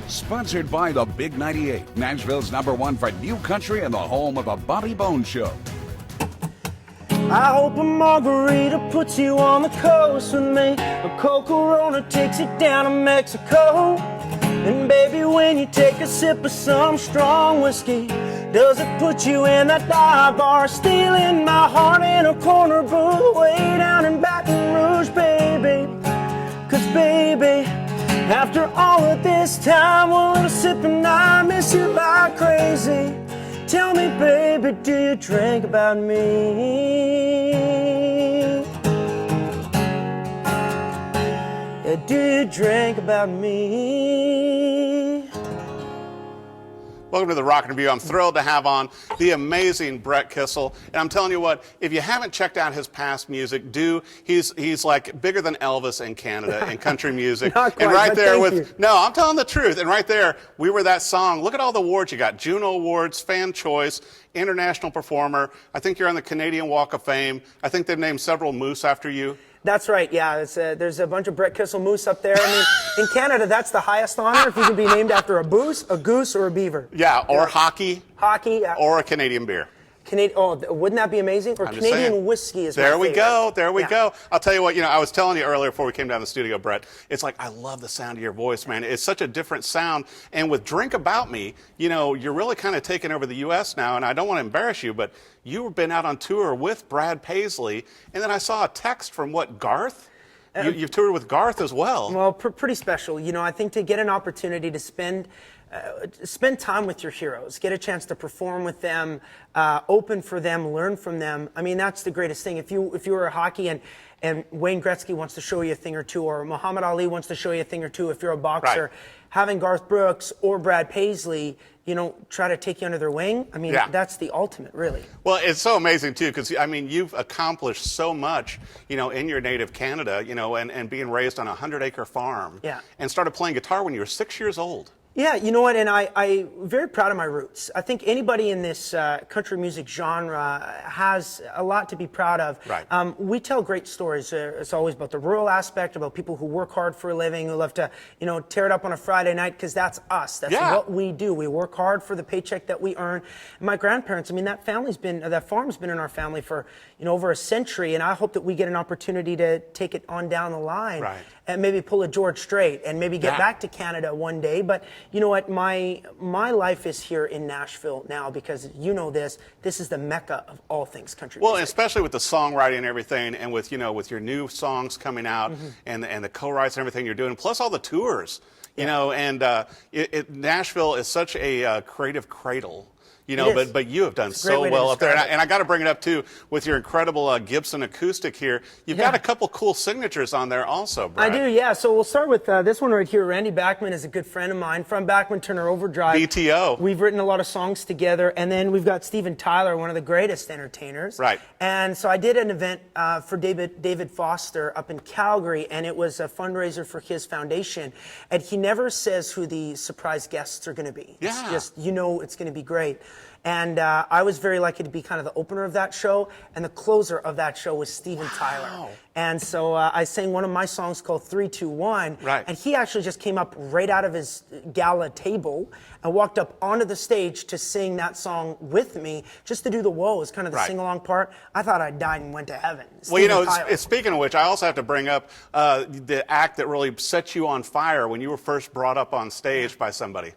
Sponsored by the Big 98, Nashville's #1 for new country and the home of the Bobby Bones Show. I hope a margarita puts you on the coast with me. A Coca-Cola takes you down to Mexico. And baby, when you take a sip of some strong whiskey, does it put you in that dive bar, stealing my heart in a corner booth way down in Baton Rouge, baby? 'Cause baby, after all of this time, one little sip and I miss you like crazy. Tell me, baby, do you drink about me? Yeah, do you drink about me? Welcome to the Rock Review. I'm thrilled to have on the amazing Brett Kissel. And I'm telling you what, if you haven't checked out his past music, do. He's like bigger than Elvis in Canada in country music. Not quite, and right but there thank with you. No, I'm telling the truth. And right there, we were that song. Look at all the awards you got. Juno Awards, Fan Choice, International Performer. I think you're on the Canadian Walk of Fame. I think they've named several moose after you. That's right, yeah. There's a bunch of Brett Kissel moose up there. I mean, in Canada, that's the highest honor, if you can be named after a goose, or a beaver. Yeah, or hockey. Hockey. Yeah. Or a Canadian beer. Wouldn't that be amazing? Or I'm just Canadian saying. whiskey is my There we favorite. go. There we Yeah. go. I'll tell you what, I was telling you earlier before we came down to the studio, Brett, it's like, I love the sound of your voice, man. It's such a different sound. And with Drink About Me, you're really kind of taking over the U.S. now. And I don't want to embarrass you, but you've been out on tour with Brad Paisley. And then I saw a text from Garth? You've toured with Garth as well. Well, pretty special. I think to get an opportunity to spend time with your heroes, get a chance to perform with them, open for them, learn from them. I mean, that's the greatest thing. If you were a hockey and Wayne Gretzky wants to show you a thing or two, or Muhammad Ali wants to show you a thing or two, if you're a boxer, Right. having Garth Brooks or Brad Paisley, try to take you under their wing. I mean, Yeah. that's the ultimate, really. Well, it's so amazing, too, because, you've accomplished so much, in your native Canada, and being raised on a 100-acre farm. Yeah. And started playing guitar when you were 6 years old. Yeah, you know what, and I'm very proud of my roots. I think anybody in this country music genre has a lot to be proud of. Right. We tell great stories. It's always about the rural aspect, about people who work hard for a living, who love to, tear it up on a Friday night, because that's us. That's what we do. We work hard for the paycheck that we earn. And my grandparents, that farm's been in our family for, over a century, and I hope that we get an opportunity to take it on down the line. Right. And maybe pull a George Strait and maybe get back to Canada one day. But you know what? My life is here in Nashville now because this is the mecca of all things country Well, music. especially with the songwriting and everything, and with with your new songs coming out, and the co-writes and everything you're doing, plus all the tours, Nashville is such a creative cradle. But you have done so well up there. And I got to bring it up, too, with your incredible Gibson acoustic here. You've got a couple cool signatures on there also, Brad. I do, yeah. So we'll start with this one right here. Randy Bachman is a good friend of mine from Bachman Turner Overdrive. BTO. We've written a lot of songs together. And then we've got Steven Tyler, one of the greatest entertainers. Right. And so I did an event for David Foster up in Calgary, and it was a fundraiser for his foundation. And he never says who the surprise guests are going to be. Yeah. It's just, it's going to be great. And I was very lucky to be kind of the opener of that show, and the closer of that show was Steven Tyler. And so I sang one of my songs called 3-2-1, Right. and he actually just came up right out of his gala table and walked up onto the stage to sing that song with me, just to do the woes, kind of the sing-along part. I thought I died and went to heaven. Well, speaking of which, I also have to bring up the act that really set you on fire when you were first brought up on stage by somebody.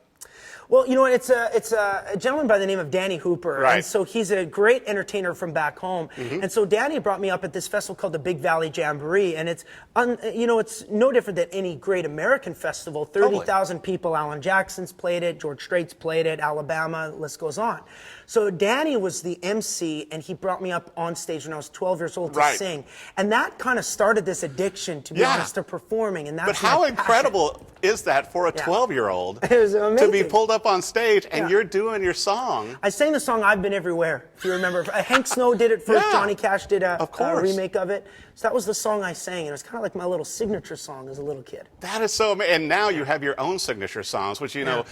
Well, it's a gentleman by the name of Danny Hooper, Right. and so he's a great entertainer from back home. And so Danny brought me up at this festival called the Big Valley Jamboree, and it's no different than any great American festival. 30,000 people. Alan Jackson's played it, George Strait's played it, Alabama, the list goes on. So Danny was the MC, and he brought me up on stage when I was 12 years old to sing, and that kind of started this addiction, to be honest, to performing. And that's But how incredible is that for a 12-year-old It was amazing. to be pulled up on stage and you're doing your song? I sang the song "I've Been Everywhere," if you remember. Hank Snow did it first. Johnny Cash did a remake of it. So that was the song I sang, and it was kind of like my little signature song as a little kid. That is so amazing. And now you have your own signature songs, which, you know,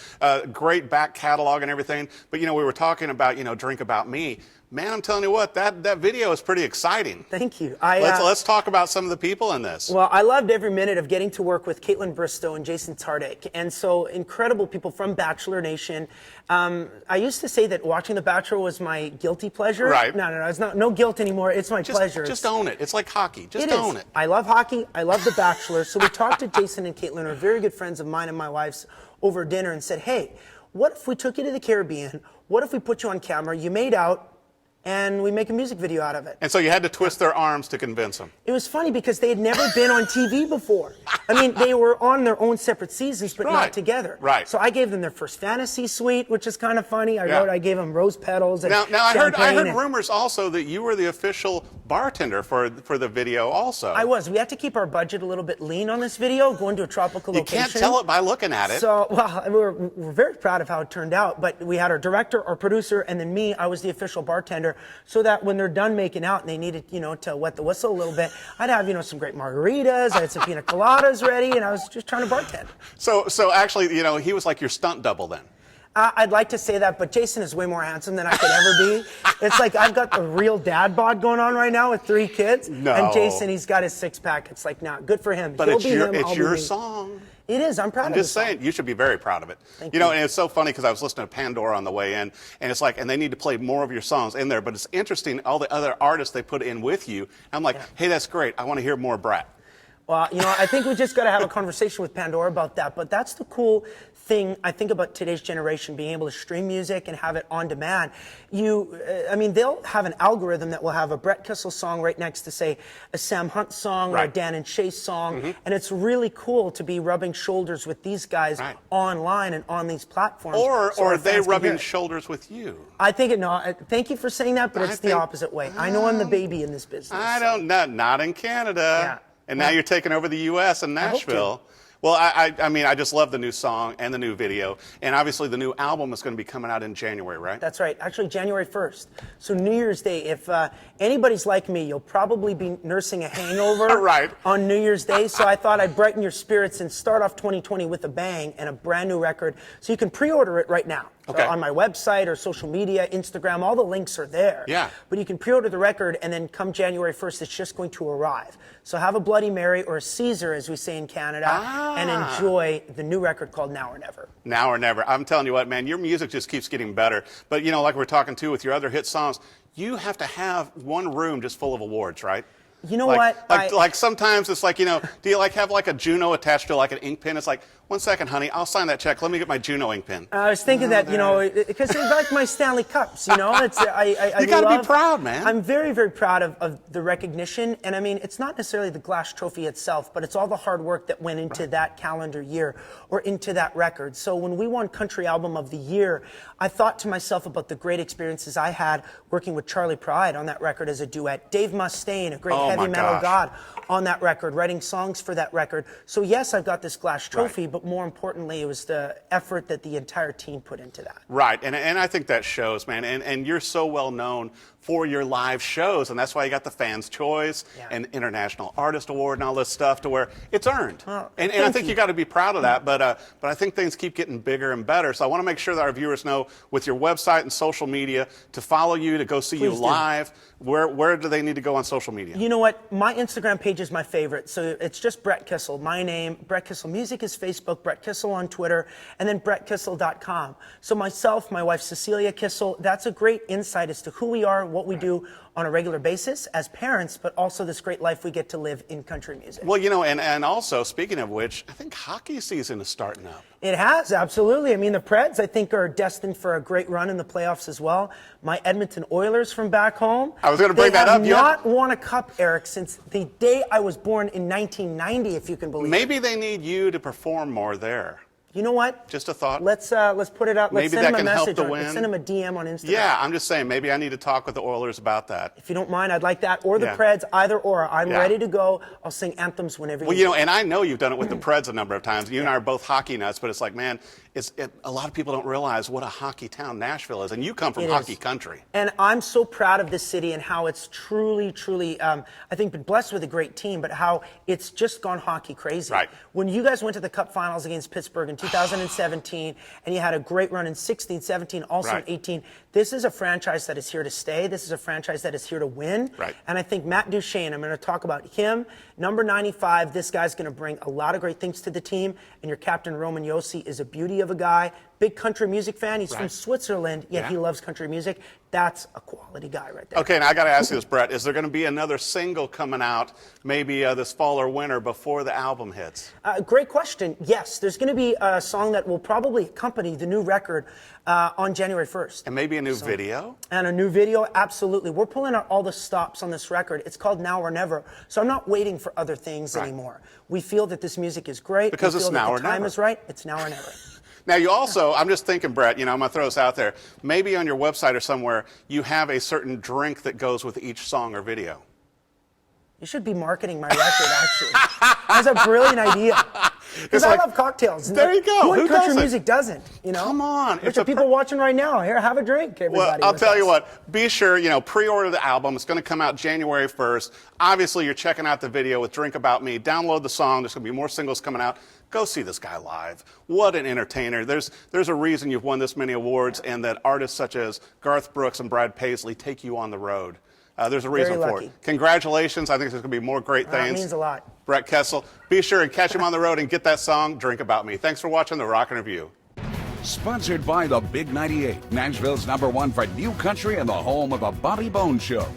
great back catalog and everything. But, you know, we were talking about, you know, Drink About Me. Man, I'm telling you what, that video is pretty exciting. Thank you. Let's talk about some of the people in this. Well, I loved every minute of getting to work with Caitlin Bristow and Jason Tardik, and so incredible people from Bachelor Nation. I used to say that watching The Bachelor was my guilty pleasure. Right. No, it's not. No guilt anymore. It's my pleasure. Just own it. It's like hockey. Just It own is. it. I love hockey. I love The Bachelor. So we talked to Jason and Caitlin, who are very good friends of mine and my wife's, over dinner, and said, hey, what if we took you to the Caribbean? What if we put you on camera? You made out, and we make a music video out of it. And so you had to twist their arms to convince them. It was funny because they had never been on TV before. I mean, they were on their own separate seasons, but not together. Right. So I gave them their first fantasy suite, which is kind of funny. I gave them rose petals and now I heard champagne rumors also that you were the official bartender for the video also. I was. We had to keep our budget a little bit lean on this video, going to a tropical location. You can't tell it by looking at it. So, well, we're very proud of how it turned out, but we had our director, our producer, and then me. I was the official bartender, so that when they're done making out and they needed, you know, to wet the whistle a little bit, I'd have, you know, some great margaritas, I had some pina coladas ready, and I was just trying to bartend. So actually, you know, he was like your stunt double then. I'd like to say that, but Jason is way more handsome than I could ever be. It's like I've got the real dad bod going on right now with 3 kids. No. And Jason, he's got his 6-pack. It's like, nah, good for him. But it's your song. It is. I'm proud of it. I'm just saying, you should be very proud of it. Thank you know, you. and it's so funny because I was listening to Pandora on the way in, and it's like, and they need to play more of your songs in there, but it's interesting, all the other artists they put in with you. I'm like, hey, that's great. I want to hear more Brett. Well, you know, I think we just got to have a conversation with Pandora about that. But that's the cool thing, I think, about today's generation, being able to stream music and have it on demand. I mean, they'll have an algorithm that will have a Brett Kissel song right next to, say, a Sam Hunt song or a Dan and Shay song. And it's really cool to be rubbing shoulders with these guys online and on these platforms. Or are they rubbing shoulders with you? I think thank you for saying that, but it's the opposite way. I know I'm the baby in this business. I don't know. Not in Canada. Yeah. And now you're taking over the U.S. and Nashville. Well, I mean, I just love the new song and the new video. And obviously the new album is going to be coming out in January, right? That's right. Actually, January 1st. So New Year's Day. If anybody's like me, you'll probably be nursing a hangover on New Year's Day. So I thought I'd brighten your spirits and start off 2020 with a bang and a brand new record. So you can pre-order it right now. Okay. So on my website or social media, Instagram, all the links are there. Yeah. But you can pre-order the record, and then come January 1st, it's just going to arrive. So have a Bloody Mary or a Caesar, as we say in Canada, and enjoy the new record called Now or Never. Now or Never. I'm telling you what, man, your music just keeps getting better. But, you know, like we're talking to with your other hit songs, you have to have one room just full of awards, right? You know what? Like sometimes it's like, you know, do you like have like a Juno attached to like an ink pen? It's like, 1 second, honey, I'll sign that check. Let me get my Juno ink pen. I was thinking that, you know, because they're like my Stanley Cups, you know. It's you got to be proud, man. I'm very, very proud of the recognition. And I mean, it's not necessarily the glass trophy itself, but it's all the hard work that went into that calendar year or into that record. So when we won Country Album of the Year, I thought to myself about the great experiences I had working with Charlie Pride on that record as a duet, Dave Mustaine, a great heavy metal god, on that record, writing songs for that record. So yes, I've got this glass trophy, but more importantly, it was the effort that the entire team put into that. Right, and I think that shows, man. And you're so well known for your live shows, and that's why you got the Fans' Choice and International Artist Award and all this stuff, to where it's earned. Well, and I think you got to be proud of that. But I think things keep getting bigger and better. So I want to make sure that our viewers know, with your website and social media, to follow you, to go see you live. Where do they need to go on social media? You know what? My Instagram page is my favorite. So it's just Brett Kissel. My name, Brett Kissel Music, is Facebook, Brett Kissel on Twitter, and then brettkissel.com. So myself, my wife Cecilia Kissel, that's a great insight as to who we are, what we do on a regular basis as parents, but also this great life we get to live in country music. Well, you know, and also, speaking of which, I think hockey season is starting up. It has, absolutely. I mean, the Preds, I think, are destined for a great run in the playoffs as well. My Edmonton Oilers from back home. I was going to bring that up. They have not won a cup, Eric, since the day I was born in 1990, if you can believe it. Maybe they need you to perform more there. You know what? Just a thought. Let's put it out. Let's Maybe send that him a can help message. to Let's win. send him a DM on Instagram. Yeah, I'm just saying, maybe I need to talk with the Oilers about that. If you don't mind, I'd like that. Or the Yeah. Preds, either or. I'm Yeah. ready to go. I'll sing anthems whenever you Well, you know, want. and I know you've done it with the Preds a number of times. You and I are both hockey nuts, but it's like, man, a lot of people don't realize what a hockey town Nashville is, and you come from It hockey is. country. And I'm so proud of this city and how it's truly, truly, I think, been blessed with a great team, but how it's just gone hockey crazy. Right. When you guys went to the Cup Finals against Pittsburgh in 2017, and you had a great run in 16, 17, also Right. in 18, this is a franchise that is here to stay. This is a franchise that is here to win. Right. And I think Matt Duchene, I'm going to talk about him, number 95, this guy's going to bring a lot of great things to the team, and your captain, Roman Josi, is a beauty of a guy. Big country music fan. He's from Right. Switzerland, yet Yeah. he loves country music. That's a quality guy right there. Okay, now I got to ask you this, Brett. Is there going to be another single coming out maybe this fall or winter before the album hits? Great question. Yes, there's going to be a song that will probably accompany the new record on January 1st. And maybe a new video? And a new video, absolutely. We're pulling out all the stops on this record. It's called Now or Never. So I'm not waiting for other things Right. anymore. We feel that this music is great. Because we it's feel now that or the time never. is right. It's now or never. Now, you also, I'm just thinking, Brett, you know, I'm going to throw this out there. Maybe on your website or somewhere, you have a certain drink that goes with each song or video. You should be marketing my record, actually. That's a brilliant idea. Because I like- love cocktails. There you go. Who in Who country doesn't? music doesn't? You know? Come on. There's It's a people watching right now. Here, have a drink, everybody. Well, I'll with tell you us. what, be sure, you know, pre-order the album. It's going to come out January 1st. Obviously, you're checking out the video with Drink About Me. Download the song. There's going to be more singles coming out. Go see this guy live. What an entertainer. There's a reason you've won this many awards and that artists such as Garth Brooks and Brad Paisley take you on the road. There's a reason Very for lucky. it. Congratulations. I think there's going to be more great That things. means a lot. Brett Kissel, be sure and catch him on the road and get that song, Drink About Me. Thanks for watching The Rockin' Review. Sponsored by the Big 98, Nashville's #1 for new country and the home of the Bobby Bones Show.